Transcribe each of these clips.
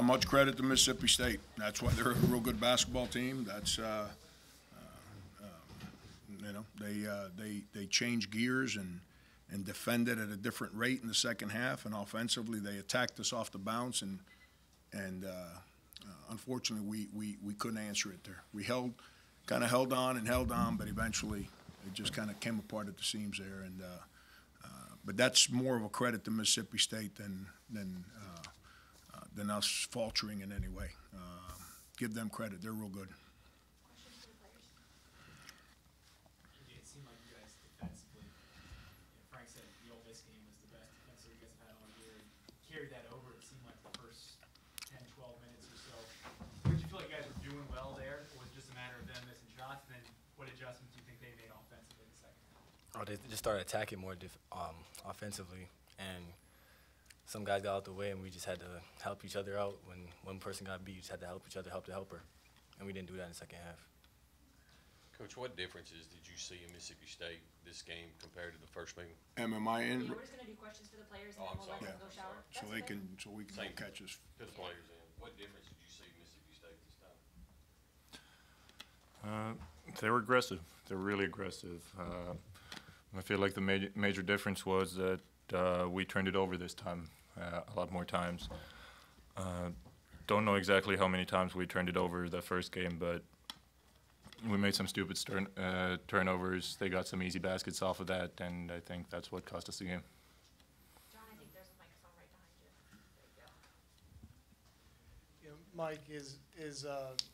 Much credit to Mississippi State. That's why they're a real good basketball team. That's you know, they changed gears and defended at a different rate in the second half, and offensively they attacked us off the bounce, and unfortunately we couldn't answer it there. We kind of held on, but eventually it just kind of came apart at the seams there. And but that's more of a credit to Mississippi State than us faltering in any way. Give them credit; they're real good. It seemed like you guys defensively, Frank said the Ole Miss game was the best defensive you guys have had all year. Carried that over, it seemed like the first 10, 12 minutes or so. Did you feel like you guys were doing well there, or was it just a matter of them missing shots? And then what adjustments do you think they made offensively in the second half? Oh, they just started attacking more offensively, and some guys got out the way, and we just had to help each other out. When one person got beat, you just had to help each other, help the helper, and we didn't do that in the second half. Coach, what differences did you see in Mississippi State this game compared to the first meeting? Am I in? Yeah, we're just gonna do questions for the players, and then we'll let them go shower. So That's okay. so we can catch us. To the players in. What difference did you see in Mississippi State this time? They were aggressive. They were really aggressive. I feel like the major difference was that we turned it over this time a lot more times. Don't know exactly how many times we turned it over the first game, but we made some stupid turnovers. They got some easy baskets off of that, and I think that's what cost us the game. John, I think there's a microphone right behind you. There you go. You know, Mike, is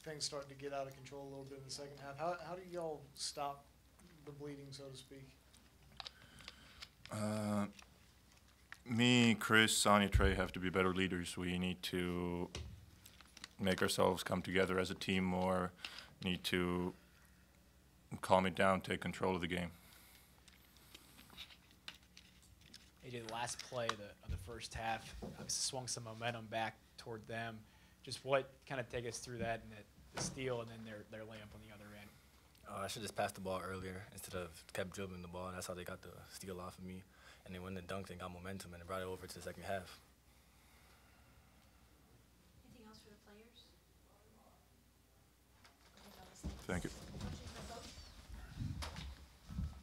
things starting to get out of control a little bit in the second half? How do y'all stop the bleeding, so to speak? Me, Chris, Sonia, Trey have to be better leaders. We need to make ourselves come together as a team more, need to calm it down, take control of the game. AJ, the last play of the first half obviously swung some momentum back toward them. Just what kind of take us through that and the steal and then their layup on the other end? I should just passed the ball earlier instead of kept dribbling the ball, and that's how they got the steal off of me. And then when they dunked, they got momentum, and it brought it over to the second half. Anything else for the players? Thank you.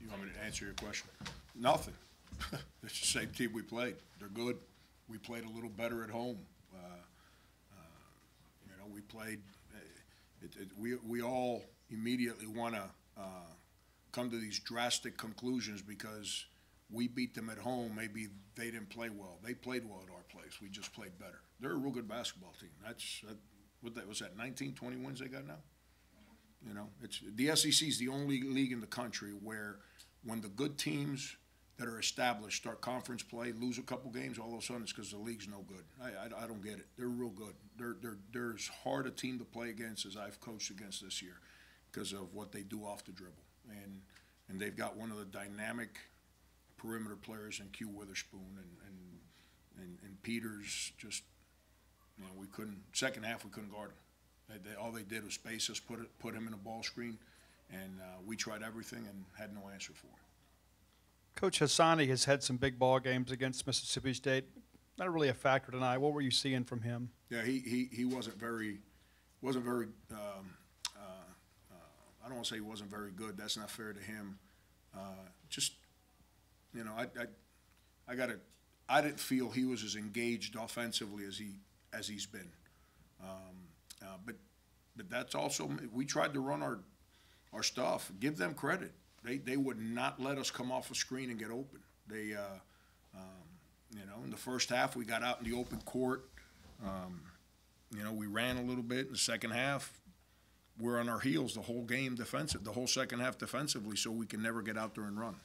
You want me to answer your question? Nothing. It's the same team we played. They're good. We played a little better at home. You know, we played. We all immediately want to come to these drastic conclusions because we beat them at home. Maybe they didn't play well. They played well at our place. We just played better. They're a real good basketball team. What was that 19, 20 wins they got now? You know, the SEC is the only league in the country where when the good teams that are established start conference play, lose a couple games, all of a sudden it's because the league's no good. I don't get it. They're real good. They're as hard a team to play against as I've coached against this year because of what they do off the dribble. And they've got one of the dynamic perimeter players in Q Witherspoon and Peters. Just, you know, we couldn't, second half we couldn't guard him. All they did was space us, put him in a ball screen, and we tried everything and had no answer for him. Coach Hassani has had some big ball games against Mississippi State. Not really a factor tonight. What were you seeing from him? Yeah, he wasn't very. I don't want to say he wasn't very good. That's not fair to him. Just, you know, I didn't feel he was as engaged offensively as he's been. But that's also, we tried to run our stuff. Give them credit. They would not let us come off a screen and get open. They, you know, in the first half we got out in the open court. You know, we ran a little bit. In the second half, we're on our heels the whole game the whole second half defensively, so we can never get out there and run.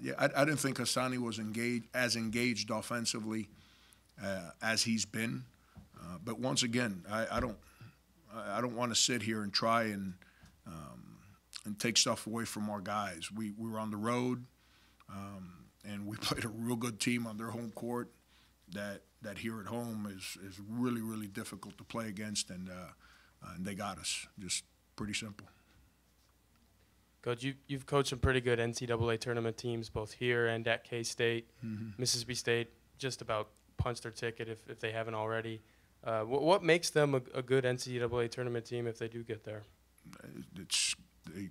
Yeah, I didn't think Hassani was engaged offensively as he's been. But once again, I don't want to sit here and try and take stuff away from our guys. We were on the road, and we played a real good team on their home court. That here at home is really, really difficult to play against, and they got us. Just pretty simple. Coach, you've coached some pretty good NCAA tournament teams, both here and at K-State. Mississippi State just about punch their ticket if they haven't already. What makes them a good NCAA tournament team if they do get there?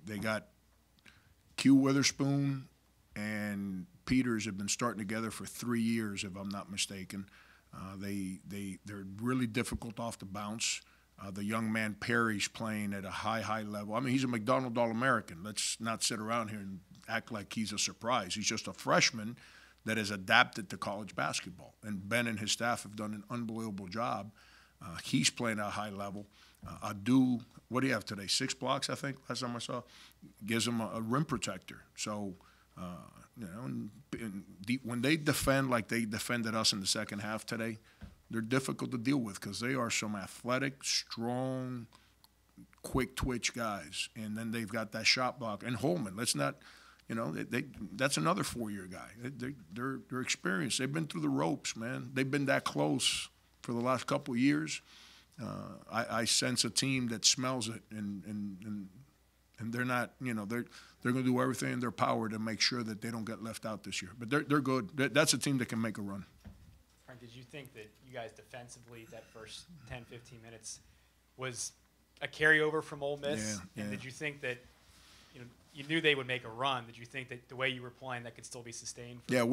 They got Q Witherspoon and Peters have been starting together for 3 years, if I'm not mistaken. They're really difficult off the bounce. The young man Perry's playing at a high level. I mean, he's a McDonald All-American. Let's not sit around here and act like he's a surprise. He's just a freshman that has adapted to college basketball. And Ben and his staff have done an unbelievable job. He's playing at a high level. Adu, what do you have today? 6 blocks, I think, last time I saw. Gives him a rim protector. So, when they defend like they defended us in the second half today, they're difficult to deal with because they are some athletic, strong, quick twitch guys. And then they've got that shot block. And Holman, let's not, that's another 4-year guy. They're experienced. They've been through the ropes, man. They've been that close for the last couple of years. I sense a team that smells it, and they're not, they're going to do everything in their power to make sure that they don't get left out this year. But they're good. That's a team that can make a run. Frank, did you think that you guys defensively, that first 10, 15 minutes, was a carryover from Ole Miss? Yeah. And did you think that, you knew they would make a run? Did you think that the way you were playing that could still be sustained? Yeah,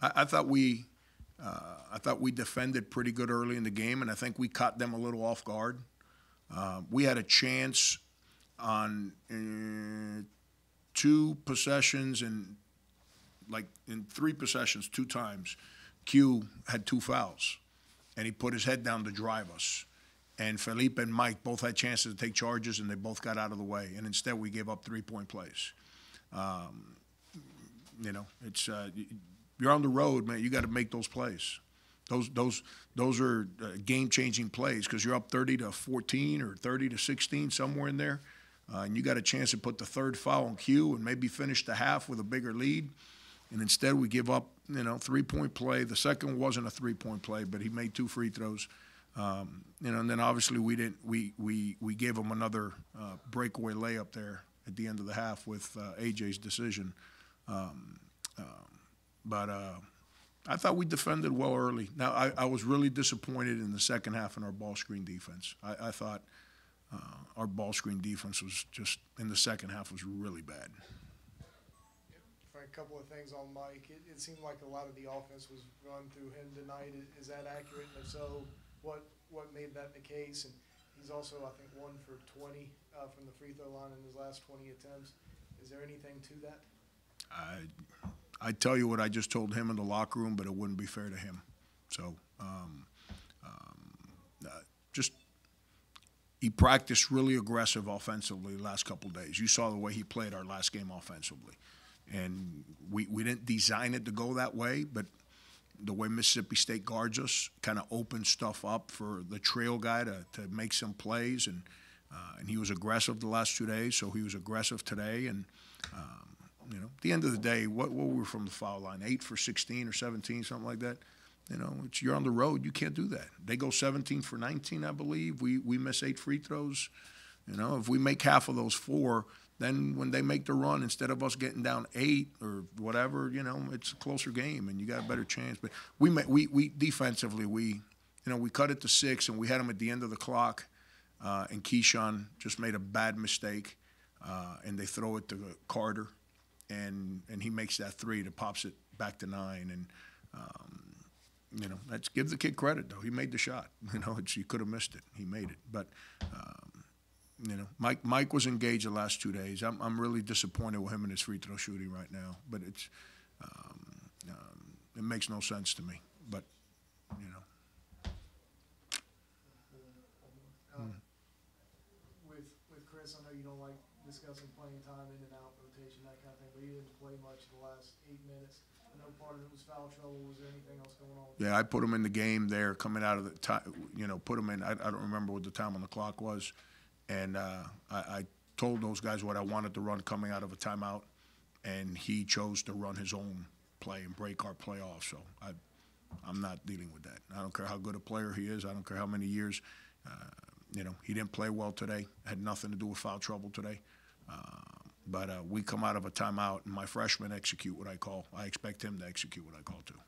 I thought we defended pretty good early in the game, and I think we caught them a little off guard. We had a chance on 2 possessions and in 3 possessions 2 times. Q had 2 fouls, and he put his head down to drive us. And Felipe and Maik both had chances to take charges, and they both got out of the way. And instead, we gave up 3-point plays. It's you're on the road, man. You got to make those plays. Those are game-changing plays because you're up 30-14 or 30-16 somewhere in there, and you got a chance to put the 3rd foul on Q and maybe finish the half with a bigger lead. And instead, we give up 3-point play. The second one wasn't a 3-point play, but he made 2 free throws. And then obviously we didn't. We gave him another breakaway layup there at the end of the half with AJ's decision. But I thought we defended well early. Now I was really disappointed in the second half in our ball screen defense. I thought our ball screen defense was just in the second half was really bad. Frank, a couple of things on Maik. It seemed like a lot of the offense was run through him tonight. Is that accurate? And if so, what made that the case? And he's also, I think, 1 for 20 from the free throw line in his last 20 attempts. Is there anything to that? I'd tell you what I just told him in the locker room, but it wouldn't be fair to him. So he practiced really aggressive offensively the last couple of days. You saw the way he played our last game offensively. And we didn't design it to go that way, but the way Mississippi State guards us kind of opens stuff up for the trail guy to make some plays. And he was aggressive the last 2 days, so he was aggressive today. And, at the end of the day, what were we from the foul line? 8 for 16 or 17, something like that. You're on the road. You can't do that. They go 17 for 19, I believe. We miss 8 free throws. If we make half of those 4, then when they make the run, instead of us getting down 8 or whatever, it's a closer game and you got a better chance. But we defensively, we cut it to 6 and we had them at the end of the clock. And Keyshawn just made a bad mistake, and they throw it to Carter, and he makes that 3 that pops it back to 9. And let's give the kid credit though. He made the shot. You could have missed it. He made it, but. Maik was engaged the last 2 days. I'm really disappointed with him and his free throw shooting right now. But it makes no sense to me. But With Chris, I know you don't like discussing playing time, in and out, rotation, that kind of thing. But he didn't play much the last 8 minutes. I know part of it was foul trouble. Was there anything else going on? Yeah, I put him in the game there, coming out of the time. Put him in. I don't remember what the time on the clock was. And I told those guys what I wanted to run coming out of a timeout, and he chose to run his own play and break our play off. So I'm not dealing with that. I don't care how good a player he is. I don't care how many years. He didn't play well today. Had nothing to do with foul trouble today. But we come out of a timeout, and my freshmen execute what I call. I expect him to execute what I call too.